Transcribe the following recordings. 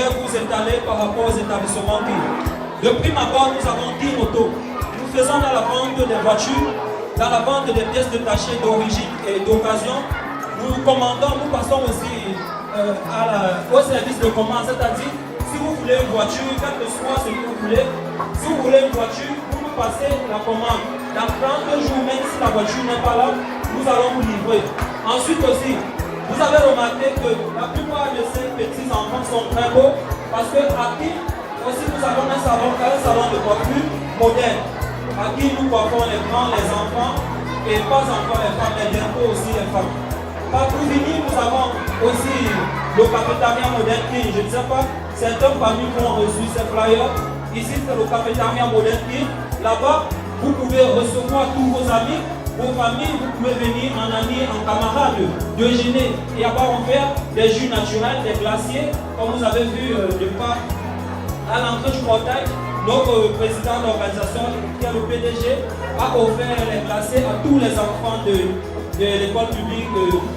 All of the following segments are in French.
vais vous étaler par rapport aux établissements TIR. De prime abord, nous avons TIR Auto. Nous faisons dans la vente des voitures, dans la vente des pièces détachées d'origine et d'occasion. Nous commandons, nous passons aussi au service de commande, c'est-à-dire si vous voulez une voiture, quel que soit ce que vous voulez, si vous voulez une voiture, vous nous passez la commande. Dans 30 jours, même si la voiture n'est pas là, nous allons vous livrer. Ensuite aussi, vous avez remarqué que la plupart de ces petits enfants sont très beaux parce qu'à qui aussi nous avons un salon de coiffure moderne. À qui nous coiffons les grands, les enfants et pas encore les femmes, mais bientôt aussi les femmes. Par pour finir, nous avons aussi le cafétéria moderne qui, je ne sais pas, certaines familles qui ont reçu ces flyers. Ici, c'est le cafétéria moderne qui, là-bas, vous pouvez recevoir tous vos amis, vos familles, vous pouvez venir en ami, en camarade, déjeuner et avoir offert des jus naturels, des glaciers, comme vous avez vu de part à l'entrée du portail. Notre président d'organisation, qui est le PDG, a offert les glaciers à tous les enfants de l'école publique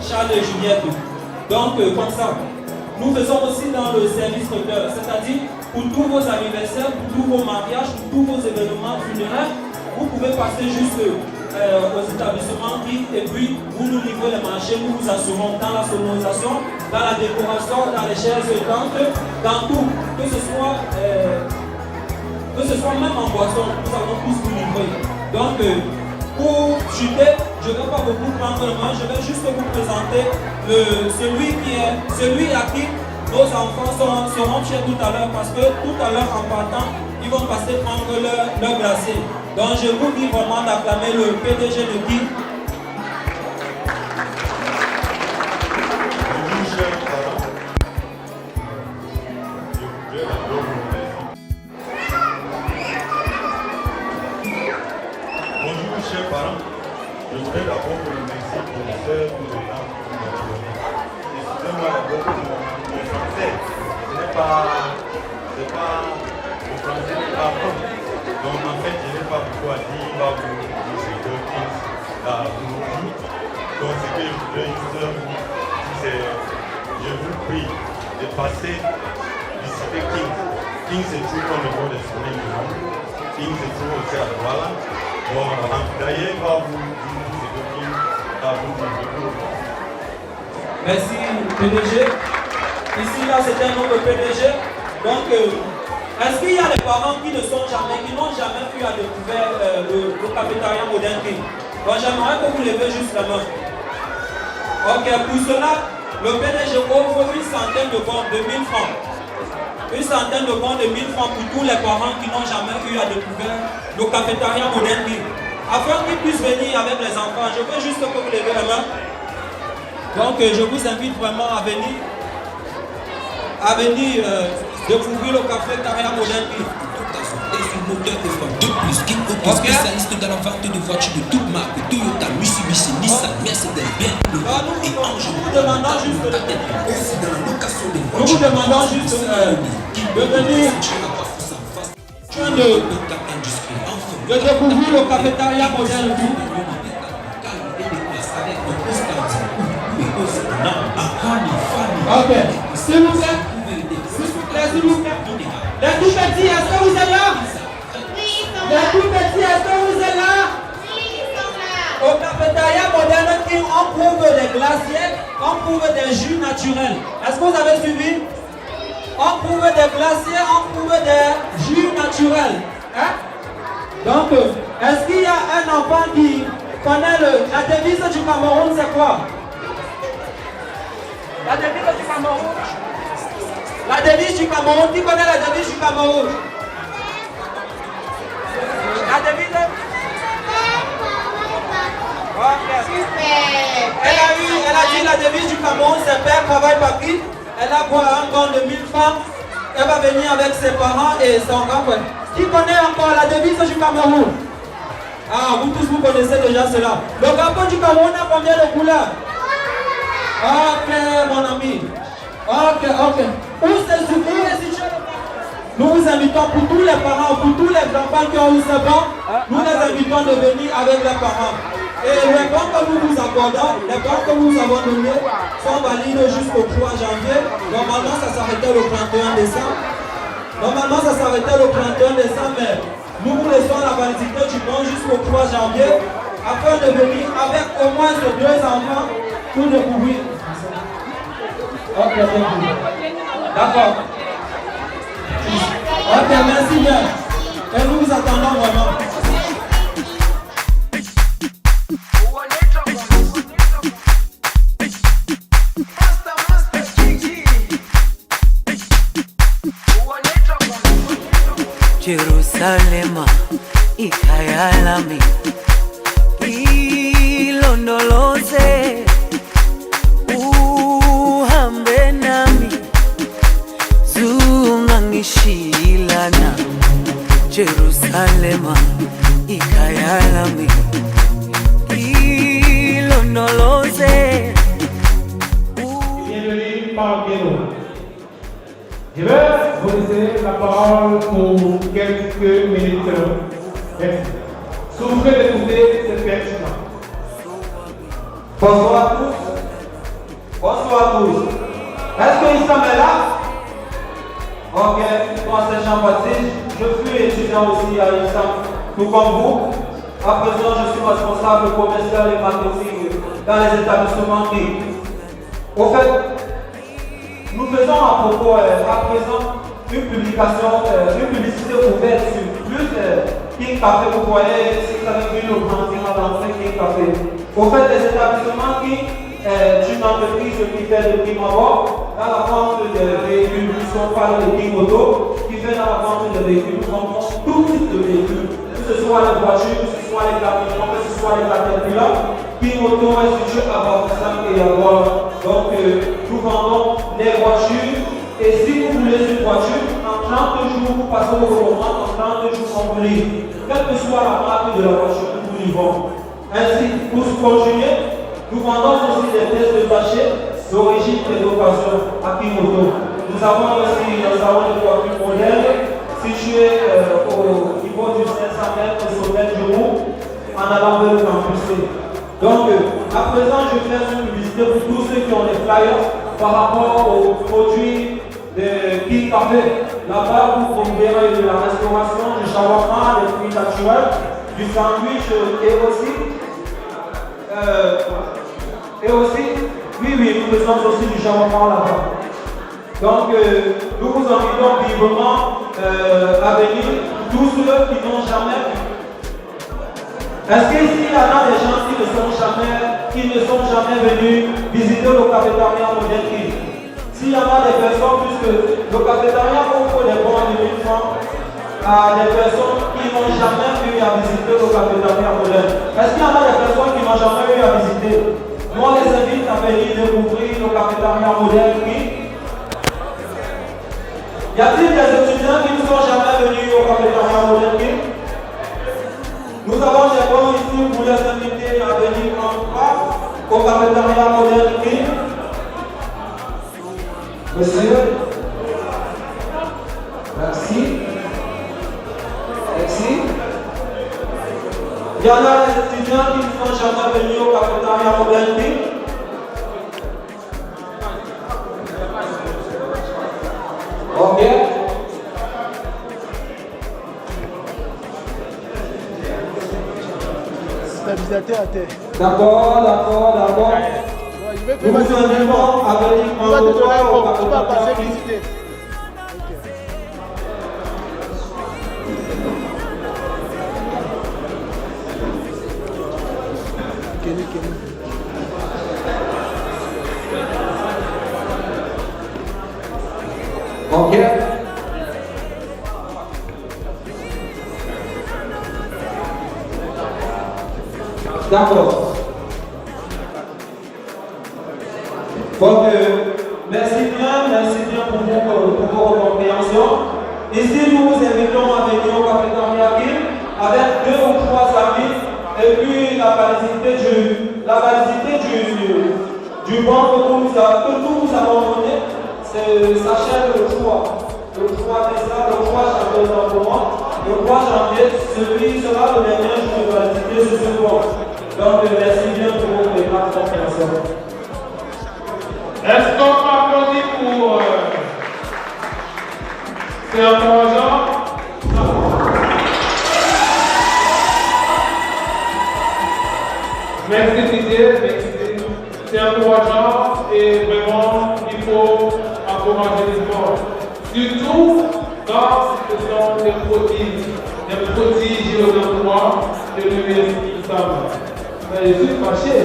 Charles et Juliette. Donc, comme ça, nous faisons aussi dans le service traiteur, c'est-à-dire pour tous vos anniversaires, pour tous vos mariages, pour tous vos événements funéraires, vous pouvez passer juste aux établissements et puis vous nous livrez les marchés, nous vous assurons dans la sonorisation, dans la décoration, dans les chaises étantes, dans tout, que ce soit même en boisson, nous allons tous vous livrer. Donc, pour chuter, je ne vais pas beaucoup prendre le main, je vais juste vous présenter celui à qui nos enfants seront fiers tout à l'heure, parce que tout à l'heure en partant, ils vont passer prendre leur glacier. Donc je vous dis vraiment d'acclamer le PDG de TIR. Bonjour chers parents, je voudrais d'abord vous remercier pour le faire pour le temps que vous m'avez donné. Excusez-moi d'abord pour mon français, ce n'est pas le français n'est pas bon. Donc en fait je n'ai pas beaucoup à dire, il va vous secteur 15 là pour nous. Donc ce que je voudrais juste vous dire, c'est je vous prie de passer du cité 15. 15 se trouve au niveau des soleils du monde, 15 se trouve aussi à Douala. Bon, d'ailleurs, va vous dire ce que vous. Merci PDG. Ici là c'est un autre PDG. Donc est-ce qu'il y a des parents qui n'ont jamais pu à découvrir le cafétéria moderne TIR? Donc j'aimerais que vous levez juste la main. Ok, pour cela, le PDG offre une centaine de bons de 1000 francs. Une centaine de bons de 1000 francs pour tous les parents qui n'ont jamais eu à découvrir le cafétéria moderne TIR. Afin qu'ils puissent venir avec les enfants, je veux juste que vous levez la main. Donc je vous invite vraiment à venir découvrir le cafétéria moderne TIR. De plus, King Auto, spécialiste dans la vente de voitures de toutes marques, Toyota, Mitsubishi, Nissan, Mercedes, BMW et Ange. Nous vous demandons juste de aussi dans la location des voitures. Nous vous demandons juste de venir de découvrir le cafétéria moderne TIR. Ok, s'il vous plaît, s'il vous plaît. Les tout petits, est-ce que vous êtes là? Oui, ils sont Les là. tout petits, est-ce que vous êtes là? Oui, ils sont là. Au cafétéria moderne TIR, on trouve des glaciers, on trouve des jus naturels. Est-ce que vous avez suivi? On trouve des glaciers, on trouve des jus naturels. Hein? Donc, est-ce qu'il y a un enfant qui connaît la devise du Cameroun, c'est quoi? La devise du Cameroun? La devise du Cameroun, qui connaît la devise du Cameroun? La devise? Elle a dit la devise du Cameroun, c'est Père travaille par qui? Elle a quoi, un don de 1000 francs. Elle va venir avec ses parents et son grand-père. Qui connaît encore la devise du Cameroun? Ah, vous tous vous connaissez déjà cela. Le drapeau du Cameroun a combien de couleurs? Ok, mon ami. Ok. Où est situé? Nous vous invitons pour tous les parents, pour tous les enfants qui ont eu ce banc, nous les invitons de venir avec leurs parents. Et les banques que nous vous accordons, les banques que nous avons données sont valides jusqu'au 3 janvier. Normalement, ça s'arrêtait le 31 décembre. Normalement, ça s'arrêtait le 31 décembre, mais nous vous laissons la validité du bon jusqu'au 3 janvier afin de venir avec au moins ces 2 enfants pour découvrir. Ok, d'accord. Ok, merci bien. Et nous vous attendons vraiment. Jerusalema, ikhaya lami, ilondoloze, uhambe nami, zungangishilana. Jerusalema, ikhaya lami, ilondoloze. Bienvenue par Guélo. Je vais vous laisser la parole pour quelques minutes. Merci. Souffrez d'écouter cette personne. Bonsoir à tous. Bonsoir à tous. Est-ce que Issam est là? Ok, moi c'est Jean-Baptiste. Je suis étudiant aussi à Issam, tout comme vous. À présent, je suis responsable commercial et marketing dans les établissements qui. Au fait, nous faisons à propos, à présent, une publication, une publicité ouverte sur plus King Café. Vous voyez, si vous avez vu le branding à l'entrée King Café. Au fait, les établissements qui est une entreprise qui fait de prime abord dans la vente de véhicules qui sont par les King Auto, qui fait dans la vente de véhicules, nous vendons tout type de véhicules, que ce soit les voitures, que ce soit les camions, que ce soit les caterpillars. King Auto est situé à Bafoussam et à Bois. Donc, nous vendons les voitures. Et si vous voulez une voiture, en 30 jours, vous passez au commande, en 30 jours, on vous livre. Quelle que soit la marque de la voiture, nous vous livrons. Ainsi, pour se conjuguer, nous vendons aussi des pièces de sachet d'origine et d'occasion à King Auto. Nous avons aussi un salon de voitures modernes situé au niveau du 500 mètres au sommet du Roux, en allant vers le campus C. Donc, à présent, je fais une publicité pour tous ceux qui ont des flyers par rapport aux produits de King Café. Là-bas, vous trouverez de la restauration, du shawarma, des fruits naturels, du sandwich et aussi, oui, nous faisons aussi du shawarma là-bas. Donc, nous vous invitons vivement à venir, tous ceux qui n'ont jamais vu. Est-ce qu'ici, il y en a des gens qui ne sont jamais venus visiter le cafétéria moderne King? S'il y en a des personnes, puisque le cafétéria offre des bons de 1000 francs à des personnes qui n'ont jamais eu à visiter le cafétéria moderne. Est-ce qu'il y en a des personnes qui n'ont jamais eu à visiter? Moi, les invite à venir découvrir le cafétéria moderne King. Y a-t-il des étudiants qui ne sont jamais venus au cafétéria moderne King? Nous avons des bons ici pour les inviter à venir en part au cafétéria moderne King. Monsieur, merci. Merci. Il y en a des étudiants qui ne sont jamais venus au cafétéria moderne King. Ok. Stabilisateur à terre. D'accord. Nous vous invitons à venir prendre le temps au Tu vas passer cafétéria. visiter. Kenny. Ok. D'accord. Donc, merci bien pour vos compréhensions. Ici, nous vous invitons à venir au cafétéria King avec 2 ou 3 amis et puis la validité du banc que nous avons donné, s'achève le 3. Le 3 décembre, le 3 janvier dans le mois. Le 3 janvier, celui sera le dernier jour de validité sur ce banc. Donc, merci bien pour votre compréhension. Est-ce qu'on m'applaudit pour c'est encourageant? Merci Didier, c'est encourageant et vraiment il faut encourager les sports. Surtout quand ce sont des prodiges aux emplois de l'université ensemble. Mais je suis fâché,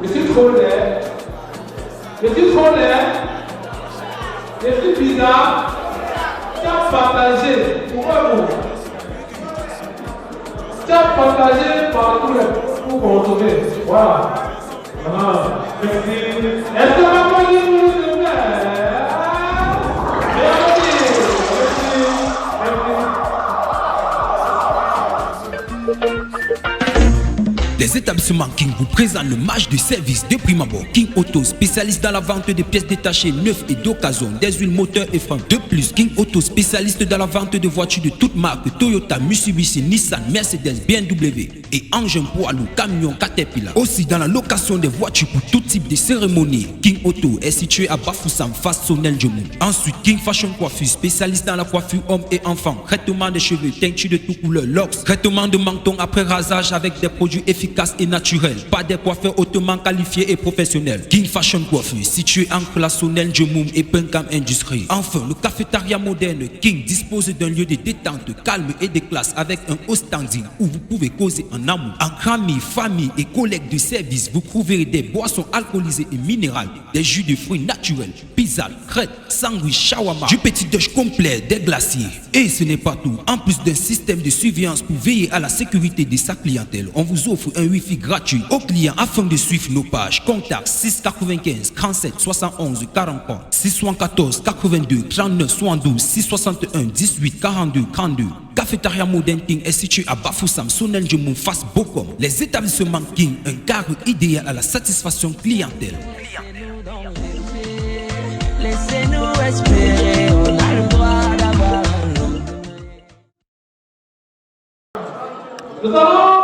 je suis trop laid, je suis bizarre, tu as partagé, pourquoi vous? Tu as partagé par tous les pour consommer. Voilà. Merci. Est-ce que ma famille vous le Les établissements King vous présentent le match de service de prime abord. King Auto, spécialiste dans la vente des pièces détachées neuves et d'occasion, des huiles moteurs et freins. De plus, King Auto, spécialiste dans la vente de voitures de toutes marques, Toyota, Mitsubishi, Nissan, Mercedes, BMW et engins poids lourds, camions, Caterpillar. Aussi dans la location des voitures pour tout type de cérémonie. King Auto est situé à Bafoussam, face Sonel Djomou. Ensuite, King Fashion Coiffure, spécialiste dans la coiffure hommes et enfants, traitement des cheveux, teinture de toutes couleurs, locks, traitement de menton après rasage avec des produits efficaces et naturel, pas des coiffeurs hautement qualifiés et professionnels. King Fashion Coiffure, situé en place Sonel Djemoum et Pencam Industrie. Enfin, le cafétéria moderne King dispose d'un lieu de détente calme et de classe avec un haut standing où vous pouvez causer en amour. En amis, famille et collègues de service, vous trouverez des boissons alcoolisées et minérales, des jus de fruits naturels, pizza, crêpes, sandwich, shawarma, du petit déj complet, des glaciers. Et ce n'est pas tout. En plus d'un système de surveillance pour veiller à la sécurité de sa clientèle, on vous offre un Wi-Fi gratuit aux clients afin de suivre nos pages. Contact 695 37 71 43 614 82 39 72 661 18 42 32. Cafétéria Modern King est situé à Bafoussam, Sonel Djomou, face Bokom. Les établissements King, un cadre idéal à la satisfaction clientèle. Laissez-nous espérer, on a le droit d'avoir un nom. Nous allons